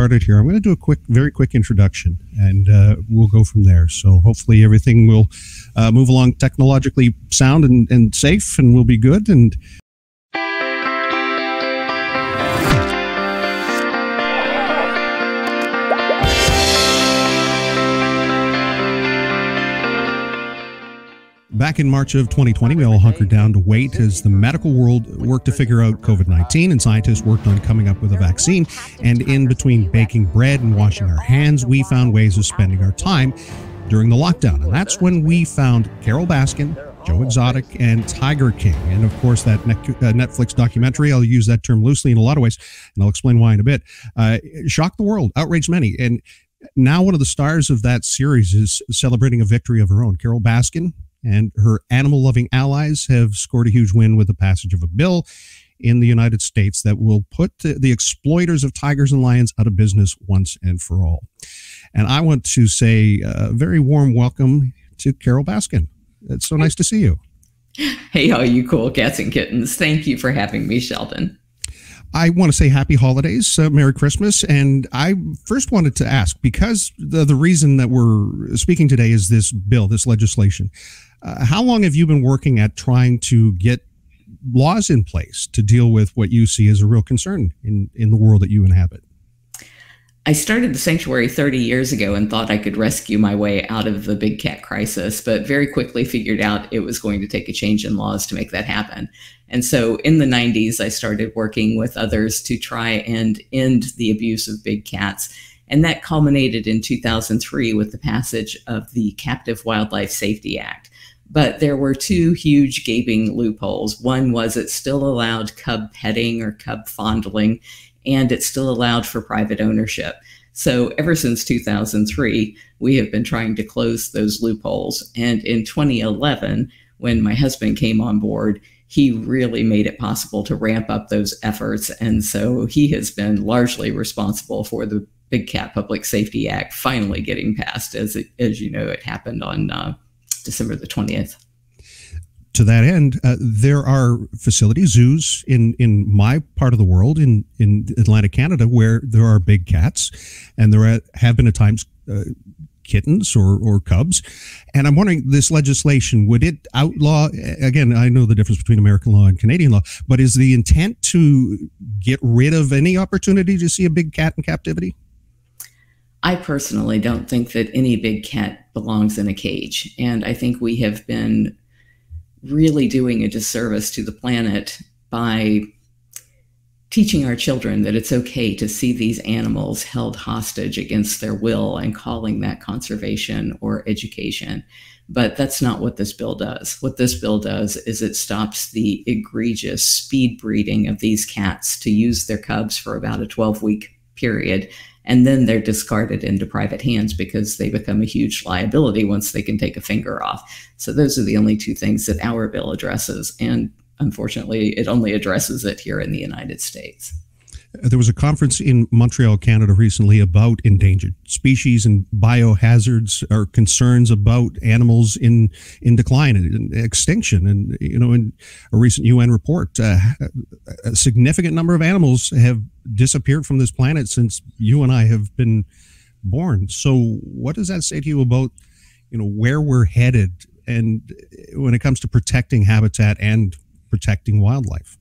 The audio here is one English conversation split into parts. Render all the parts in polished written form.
started here, I'm going to do a very quick introduction, and we'll go from there. So hopefully everything will move along technologically sound and safe, and we'll be good. And back in March of 2020, we all hunkered down to wait as the medical world worked to figure out COVID-19, and scientists worked on coming up with a vaccine. And in between baking bread and washing our hands, we found ways of spending our time during the lockdown. And that's when we found Carole Baskin, Joe Exotic, and Tiger King. And of course, that Netflix documentary, I'll use that term loosely in a lot of ways, and I'll explain why in a bit, shocked the world, outraged many. And now one of the stars of that series is celebrating a victory of her own. Carole Baskin and her animal-loving allies have scored a huge win with the passage of a bill in the United States that will put the exploiters of tigers and lions out of business once and for all. And I want to say a very warm welcome to Carole Baskin. It's so nice to see you. Hey, all you cool cats and kittens. Thank you for having me, Sheldon. I want to say happy holidays, Merry Christmas. And I first wanted to ask, because the reason that we're speaking today is this bill, this legislation. How long have you been working at trying to get laws in place to deal with what you see as a real concern in the world that you inhabit? I started the sanctuary 30 years ago and thought I could rescue my way out of the big cat crisis, but very quickly figured out it was going to take a change in laws to make that happen. And so in the 90s, I started working with others to try and end the abuse of big cats. And that culminated in 2003 with the passage of the Captive Wildlife Safety Act. But there were two huge gaping loopholes. One was it still allowed cub petting or cub fondling, and it still allowed for private ownership. So ever since 2003, we have been trying to close those loopholes. And in 2011, when my husband came on board, he really made it possible to ramp up those efforts. And so he has been largely responsible for the Big Cat Public Safety Act finally getting passed. As you know, it happened on December the 20th. To that end, there are facilities, zoos in my part of the world, in Atlantic Canada, where there are big cats, and there have been at times kittens or cubs. And I'm wondering, this legislation, would it outlaw, again, I know the difference between American law and Canadian law, but is the intent to get rid of any opportunity to see a big cat in captivity? I personally don't think that any big cat belongs in a cage. And I think we have been really doing a disservice to the planet by teaching our children that it's okay to see these animals held hostage against their will and calling that conservation or education. But that's not what this bill does. What this bill does is it stops the egregious speed breeding of these cats to use their cubs for about a 12-week period. And then they're discarded into private hands because they become a huge liability once they can take a finger off. So those are the only two things that our bill addresses. And unfortunately, it only addresses it here in the United States. There was a conference in Montreal, Canada recently about endangered species and biohazards, or concerns about animals in decline and extinction. And, you know, in a recent UN report, a significant number of animals have disappeared from this planet since you and I have been born. So what does that say to you about, you know, where we're headed, and when it comes to protecting habitat and protecting wildlife?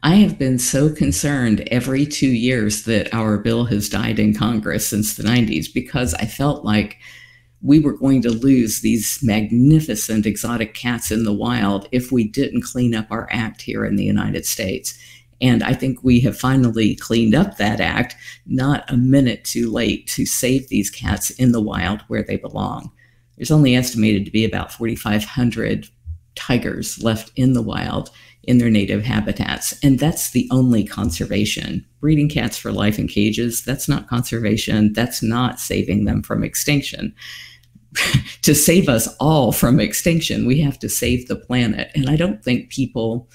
I have been so concerned every 2 years that our bill has died in Congress since the 90s, because I felt like we were going to lose these magnificent exotic cats in the wild if we didn't clean up our act here in the United States. And I think we have finally cleaned up that act, not a minute too late, to save these cats in the wild where they belong. There's only estimated to be about 4,500 tigers left in the wild in their native habitats. And that's the only conservation. Breeding cats for life in cages, that's not conservation. That's not saving them from extinction. To save us all from extinction, we have to save the planet. And I don't think people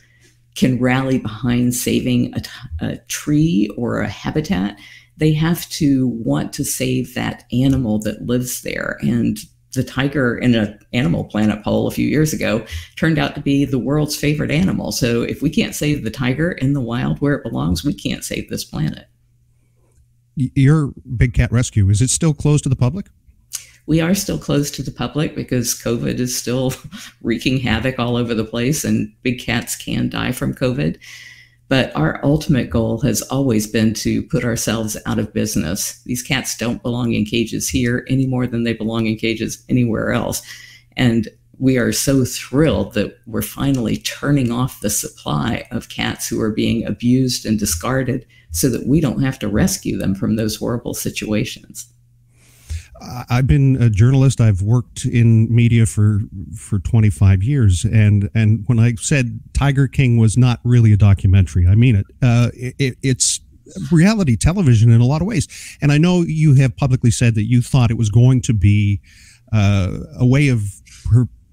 can rally behind saving a tree or a habitat. They have to want to save that animal that lives there. And the tiger in an Animal Planet poll a few years ago turned out to be the world's favorite animal. So if we can't save the tiger in the wild where it belongs, we can't save this planet. Your big cat rescue, is it still closed to the public? We are still closed to the public because COVID is still wreaking havoc all over the place, and big cats can die from COVID. But our ultimate goal has always been to put ourselves out of business. These cats don't belong in cages here any more than they belong in cages anywhere else. And we are so thrilled that we're finally turning off the supply of cats who are being abused and discarded so that we don't have to rescue them from those horrible situations. I've been a journalist. I've worked in media for 25 years. And when I said Tiger King was not really a documentary, I mean it. It's reality television in a lot of ways. And I know you have publicly said that you thought it was going to be a way of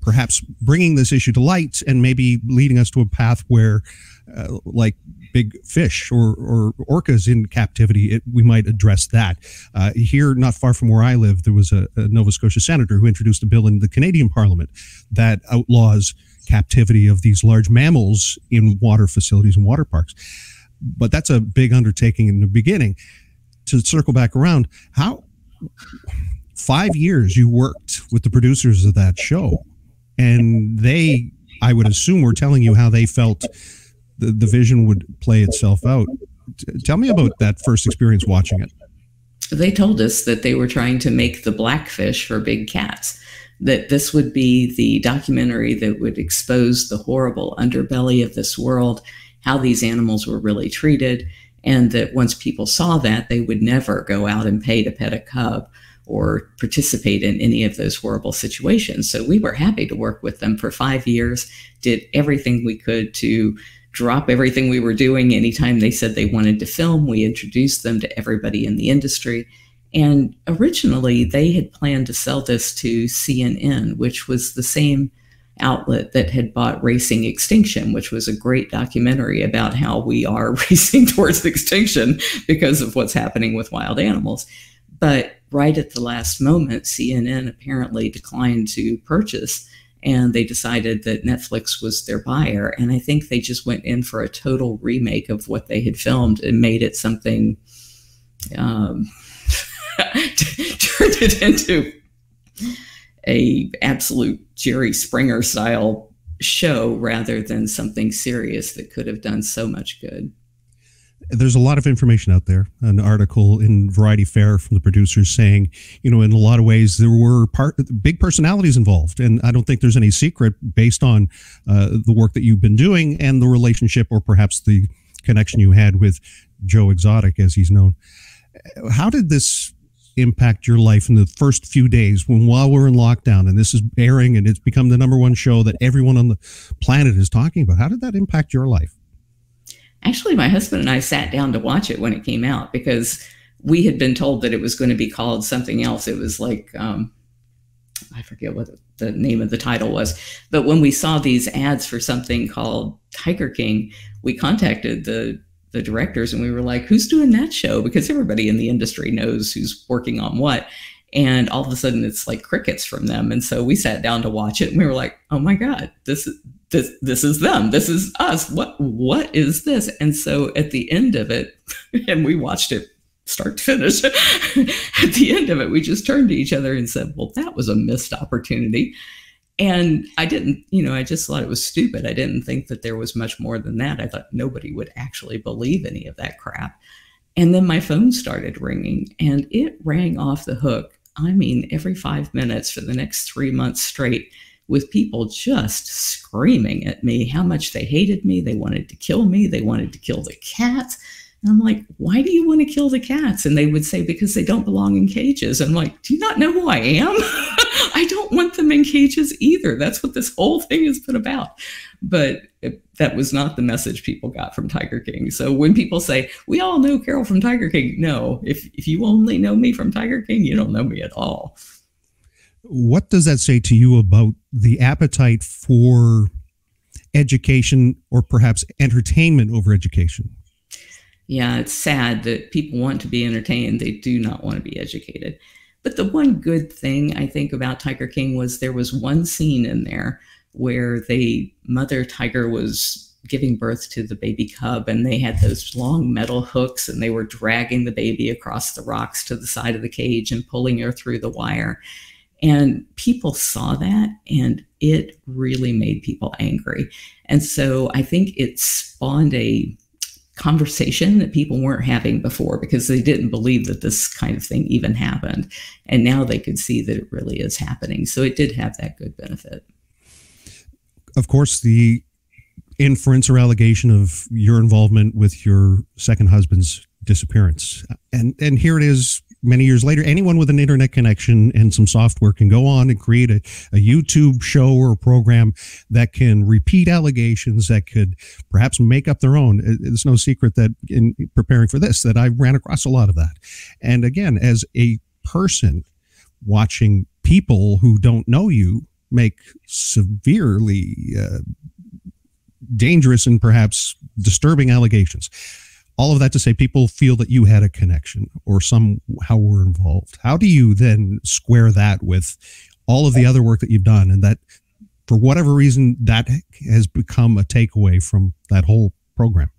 perhaps bringing this issue to light and maybe leading us to a path where like big fish or orcas in captivity, we might address that. Here, not far from where I live, there was a Nova Scotia senator who introduced a bill in the Canadian Parliament that outlaws captivity of these large mammals in water facilities and water parks. But that's a big undertaking in the beginning. To circle back around, how 5 years you worked with the producers of that show, and they, I would assume, were telling you how they felt the vision would play itself out. Tell me about that first experience watching it. They told us that they were trying to make the Blackfish for big cats, that this would be the documentary that would expose the horrible underbelly of this world, how these animals were really treated, and that once people saw that, they would never go out and pay to pet a cub or participate in any of those horrible situations. So we were happy to work with them for 5 years, did everything we could to drop everything we were doing. Anytime they said they wanted to film, we introduced them to everybody in the industry. And originally, they had planned to sell this to CNN, which was the same outlet that had bought Racing Extinction, which was a great documentary about how we are racing towards extinction because of what's happening with wild animals. But right at the last moment, CNN apparently declined to purchase, and they decided that Netflix was their buyer. And I think they just went in for a total remake of what they had filmed and made it something, turned it into a absolute Jerry Springer style show rather than something serious that could have done so much good. There's a lot of information out there. An article in Variety Fair from the producers saying, in a lot of ways there were big personalities involved, and I don't think there's any secret based on the work that you've been doing and the relationship, or perhaps the connection you had with Joe Exotic, as he's known. How did this impact your life in the first few days while we're in lockdown and this is airing and it's become the #1 show that everyone on the planet is talking about? How did that impact your life? Actually, my husband and I sat down to watch it when it came out because we had been told that it was going to be called something else. It was like, I forget what the name of the title was. But when we saw these ads for something called Tiger King, we contacted the directors and we were like, who's doing that show? Because everybody in the industry knows who's working on what. And all of a sudden it's like crickets from them. And so we sat down to watch it and we were like, oh my God, this is them. This is us. What is this? And so at the end of it, and we watched it start to finish, at the end of it, we just turned to each other and said, well, that was a missed opportunity. And I didn't, I just thought it was stupid. I didn't think that there was much more than that. I thought nobody would actually believe any of that crap. And then my phone started ringing and it rang off the hook. I mean, every 5 minutes for the next 3 months straight, with people just screaming at me how much they hated me. They wanted to kill me. They wanted to kill the cats. And I'm like, why do you want to kill the cats? And they would say, because they don't belong in cages. And I'm like, do you not know who I am? I don't want them in cages either. That's what this whole thing has been about. But that was not the message people got from Tiger King. So when people say, we all know Carole from Tiger King, no, if you only know me from Tiger King, you don't know me at all. What does that say to you about the appetite for education, or perhaps entertainment over education? Yeah, it's sad that people want to be entertained. They do not want to be educated. But the one good thing I think about Tiger King was there was one scene in there where Mother Tiger was giving birth to the baby cub, and they had those long metal hooks, and they were dragging the baby across the rocks to the side of the cage and pulling her through the wire. And people saw that, and it really made people angry. And so I think it spawned a conversation that people weren't having before, because they didn't believe that this kind of thing even happened. And now they could see that it really is happening. So it did have that good benefit. Of course, the inference or allegation of your involvement with your second husband's disappearance. And here it is many years later. Anyone with an internet connection and some software can go on and create a YouTube show or a program that can repeat allegations, that could perhaps make up their own. It's no secret that in preparing for this, that I ran across a lot of that. And again, as a person watching people who don't know you make severely dangerous and perhaps disturbing allegations, all of that to say people feel that you had a connection or somehow were involved. How do you then square that with all of the other work that you've done, and that for whatever reason that has become a takeaway from that whole program?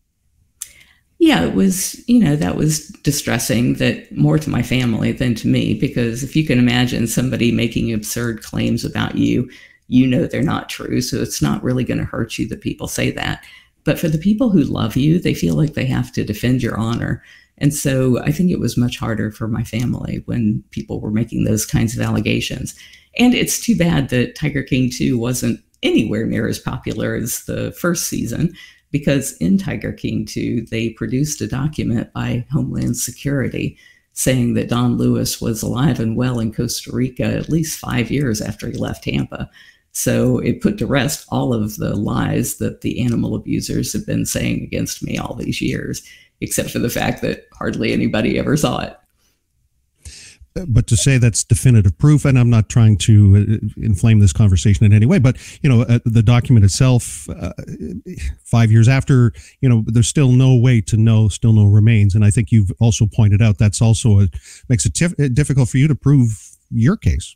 Yeah, it was, that was distressing, that more to my family than to me, because if you can imagine somebody making absurd claims about you, they're not true. So it's not really going to hurt you that people say that. But for the people who love you, they feel like they have to defend your honor. And so I think it was much harder for my family when people were making those kinds of allegations. And it's too bad that Tiger King 2 wasn't anywhere near as popular as the first season, because in Tiger King 2, they produced a document by Homeland Security saying that Don Lewis was alive and well in Costa Rica at least 5 years after he left Tampa. So it put to rest all of the lies that the animal abusers have been saying against me all these years, except for the fact that hardly anybody ever saw it. But to say that's definitive proof, and I'm not trying to inflame this conversation in any way, but, the document itself, 5 years after, there's still no way to know, still no remains. And I think you've also pointed out that's also makes it difficult for you to prove your case.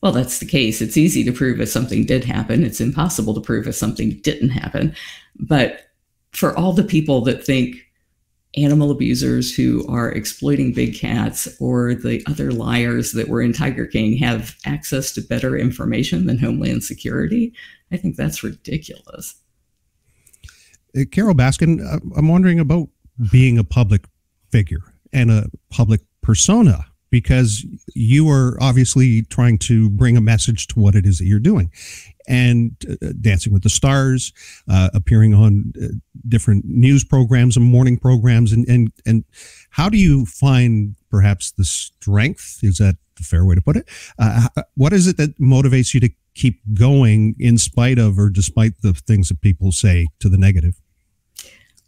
Well, that's the case. It's easy to prove if something did happen. It's impossible to prove if something didn't happen. But for all the people that think animal abusers who are exploiting big cats or the other liars that were in Tiger King have access to better information than Homeland Security, I think that's ridiculous. Carole Baskin, I'm wondering about being a public figure and a public persona, because you are obviously trying to bring a message to what it is that you're doing. And Dancing with the Stars, appearing on different news programs and morning programs. And how do you find perhaps the strength? Is that the fair way to put it? What is it that motivates you to keep going in spite of or despite the things that people say to the negative?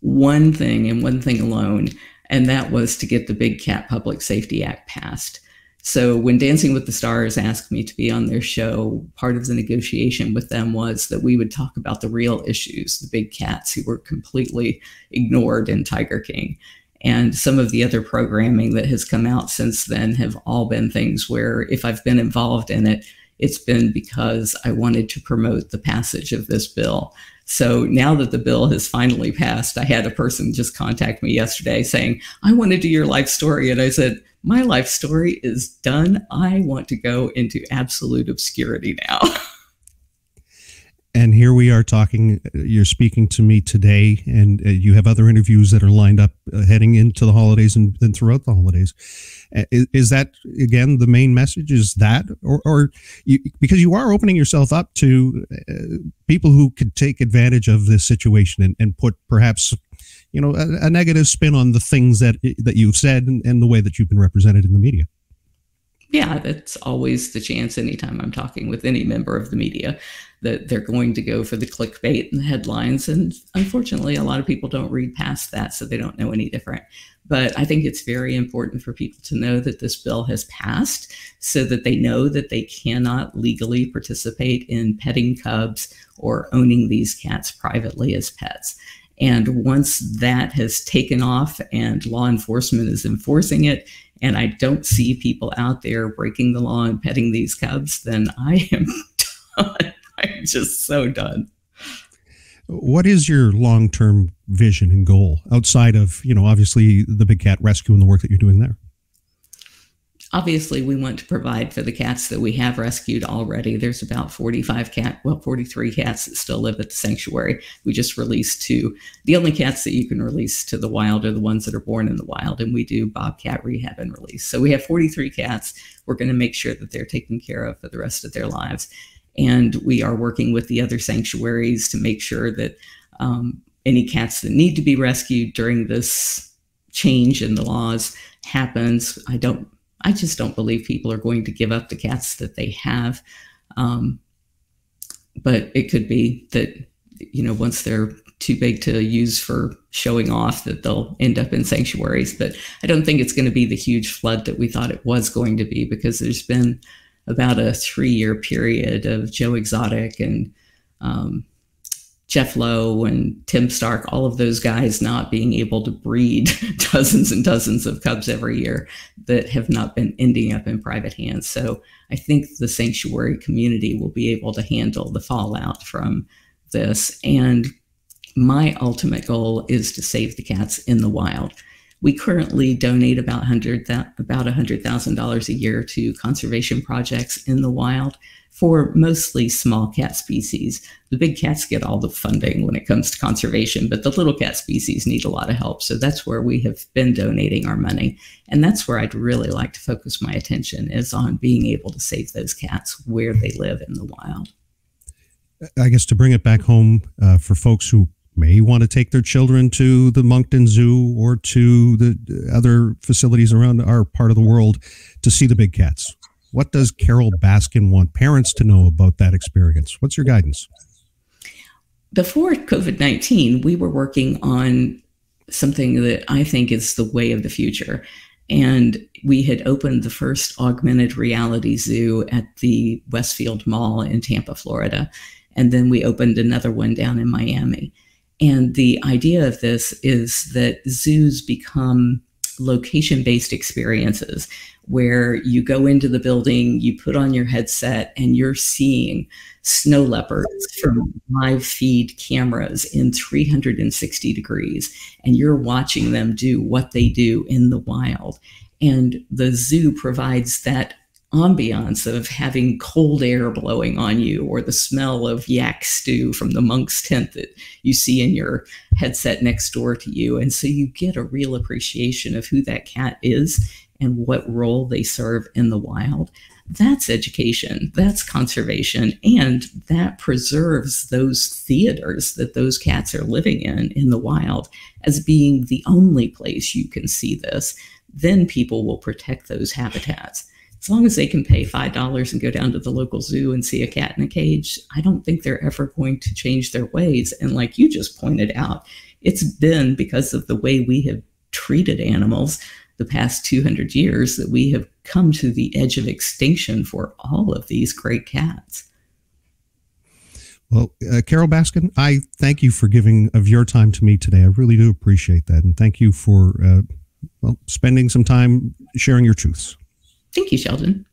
One thing and one thing alone, and that was to get the Big Cat Public Safety Act passed. So when Dancing with the Stars asked me to be on their show, part of the negotiation with them was that we would talk about the real issues, the big cats who were completely ignored in Tiger King. And some of the other programming that has come out since then have all been things where if I've been involved in it, it's been because I wanted to promote the passage of this bill. So now that the bill has finally passed, I had a person just contact me yesterday saying, I want to do your life story. And I said, my life story is done. I want to go into absolute obscurity now. And here we are talking, you're speaking to me today, and you have other interviews that are lined up heading into the holidays and throughout the holidays. Is that, again, the main message? Is that, or you, because you are opening yourself up to people who could take advantage of this situation and put perhaps, a negative spin on the things that you've said and the way that you've been represented in the media? Yeah, that's always the chance anytime I'm talking with any member of the media, that they're going to go for the clickbait and the headlines. And unfortunately, a lot of people don't read past that, so they don't know any different. But I think it's very important for people to know that this bill has passed so that they know that they cannot legally participate in petting cubs or owning these cats privately as pets. And once that has taken off and law enforcement is enforcing it, and I don't see people out there breaking the law and petting these cubs, then I am done. I'm just so done. What is your long-term vision and goal outside of, obviously the big cat rescue and the work that you're doing there? Obviously, we want to provide for the cats that we have rescued already. There's about 43 cats that still live at the sanctuary. We just released 2. The only cats that you can release to the wild are the ones that are born in the wild, and we do bobcat rehab and release. So we have 43 cats. We're going to make sure that they're taken care of for the rest of their lives. And we are working with the other sanctuaries to make sure that any cats that need to be rescued during this change in the laws happens. I just don't believe people are going to give up the cats that they have. But it could be that, once they're too big to use for showing off, that they'll end up in sanctuaries. But I don't think it's going to be the huge flood that we thought it was going to be, because there's been about a 3-year period of Joe Exotic and Jeff Lowe and Tim Stark, all of those guys not being able to breed dozens and dozens of cubs every year that have not been ending up in private hands. So I think the sanctuary community will be able to handle the fallout from this. And my ultimate goal is to save the cats in the wild. We currently donate about $100,000 a year to conservation projects in the wild for mostly small cat species. The big cats get all the funding when it comes to conservation, but the little cat species need a lot of help. So that's where we have been donating our money. And that's where I'd really like to focus my attention, is on being able to save those cats where they live in the wild. I guess to bring it back home for folks who may want to take their children to the Moncton Zoo or to the other facilities around our part of the world to see the big cats, what does Carole Baskin want parents to know about that experience? What's your guidance? Before COVID-19, we were working on something that I think is the way of the future. And we had opened the first augmented reality zoo at the Westfield Mall in Tampa, Florida. And then we opened another one down in Miami. And the idea of this is that zoos become location-based experiences where you go into the building, you put on your headset, and you're seeing snow leopards from live feed cameras in 360 degrees, and you're watching them do what they do in the wild. And the zoo provides that ambiance of having cold air blowing on you, or the smell of yak stew from the monk's tent that you see in your headset next door to you. And so you get a real appreciation of who that cat is and what role they serve in the wild. That's education, that's conservation, and that preserves those theaters that those cats are living in the wild as being the only place you can see this. Then people will protect those habitats. As long as they can pay $5 and go down to the local zoo and see a cat in a cage, I don't think they're ever going to change their ways. And like you just pointed out, it's been because of the way we have treated animals the past 200 years that we have come to the edge of extinction for all of these great cats. Well, Carole Baskin, I thank you for giving of your time to me today. I really do appreciate that. And thank you for spending some time sharing your truths. Thank you, Sheldon.